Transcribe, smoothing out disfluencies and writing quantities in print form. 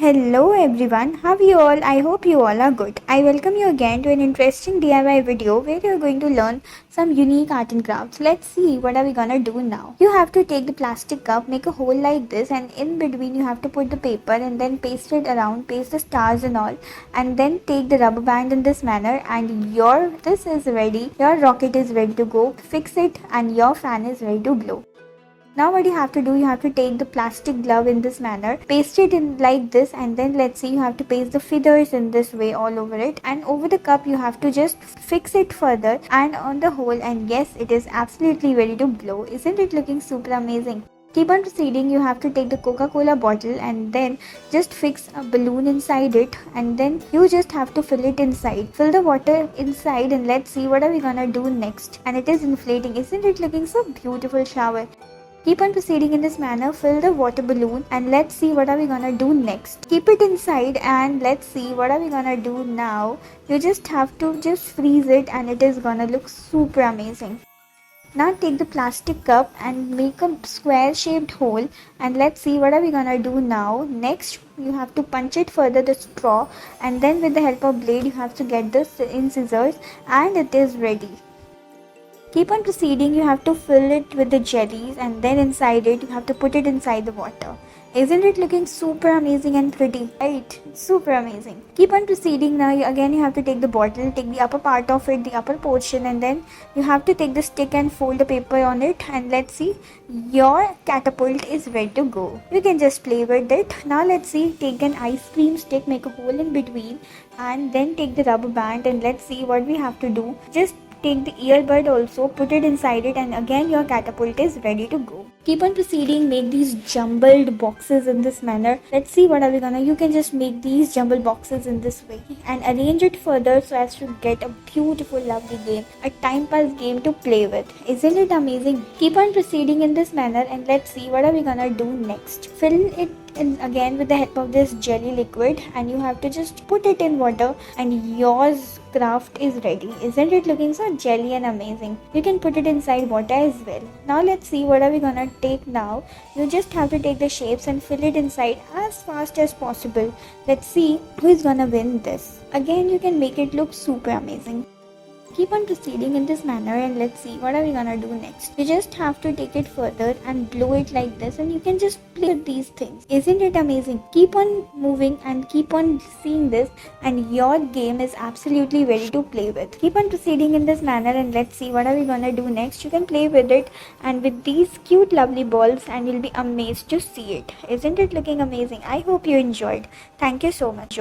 Hello everyone, how are you all? I hope you all are good. I welcome you again to an interesting DIY video where you are going to learn some unique art and crafts. Let's see what are we gonna do now. You have to take the plastic cup, make a hole like this, and in between you have to put the paper and then paste it around, paste the stars and all, and then take the rubber band in this manner and this is ready. Your rocket is ready to go. Fix it and your fan is ready to blow. Now what you have to do, you have to take the plastic glove in this manner, paste it in like this, and then let's see, you have to paste the feathers in this way all over it, and over the cup you have to just fix it further and on the hole, and yes, it is absolutely ready to blow. Isn't it looking super amazing? Keep on proceeding. You have to take the Coca-Cola bottle and then just fix a balloon inside it, and then you just have to fill it inside. Fill the water inside and let's see what are we gonna do next. And it is inflating. Isn't it looking so beautiful shower? Keep on proceeding in this manner, fill the water balloon and let's see what are we gonna do next. Keep it inside and let's see what are we gonna do now. You just have to just freeze it and it is gonna look super amazing. Now take the plastic cup and make a square shaped hole and let's see what are we gonna do now. Next you have to punch it further the straw, and then with the help of blade you have to get this in scissors and it is ready. Keep on proceeding, you have to fill it with the jellies and then inside it you have to put it inside the water. Isn't it looking super amazing and pretty? Right? Super amazing. Keep on proceeding. Now again you have to take the bottle, take the upper part of it, the upper portion, and then you have to take the stick and fold the paper on it, and let's see, your catapult is ready to go. You can just play with it. Now let's see, take an ice cream stick, make a hole in between, and then take the rubber band and let's see what we have to do. Just take the earbud also, put it inside it, and again your catapult is ready to go. Keep on proceeding, make these jumbled boxes in this manner. Let's see what are we gonna, you can just make these jumbled boxes in this way and arrange it further so as to get a beautiful lovely game, a time pass game to play with. Isn't it amazing? Keep on proceeding in this manner and let's see what are we gonna do next. Fill it in again with the help of this jelly liquid and you have to just put it in water and yours craft is ready. Isn't it looking so jelly and amazing? You can put it inside water as well. Now let's see what are we gonna take now. You just have to take the shapes and fill it inside as fast as possible. Let's see who is gonna win this. Again you can make it look super amazing. Keep on proceeding in this manner and let's see what are we gonna do next. You just have to take it further and blow it like this and you can just play with these things. Isn't it amazing? Keep on moving and keep on seeing this and your game is absolutely ready to play with. Keep on proceeding in this manner and let's see what are we gonna do next. You can play with it and with these cute lovely balls and you'll be amazed to see it. Isn't it looking amazing? I hope you enjoyed. Thank you so much.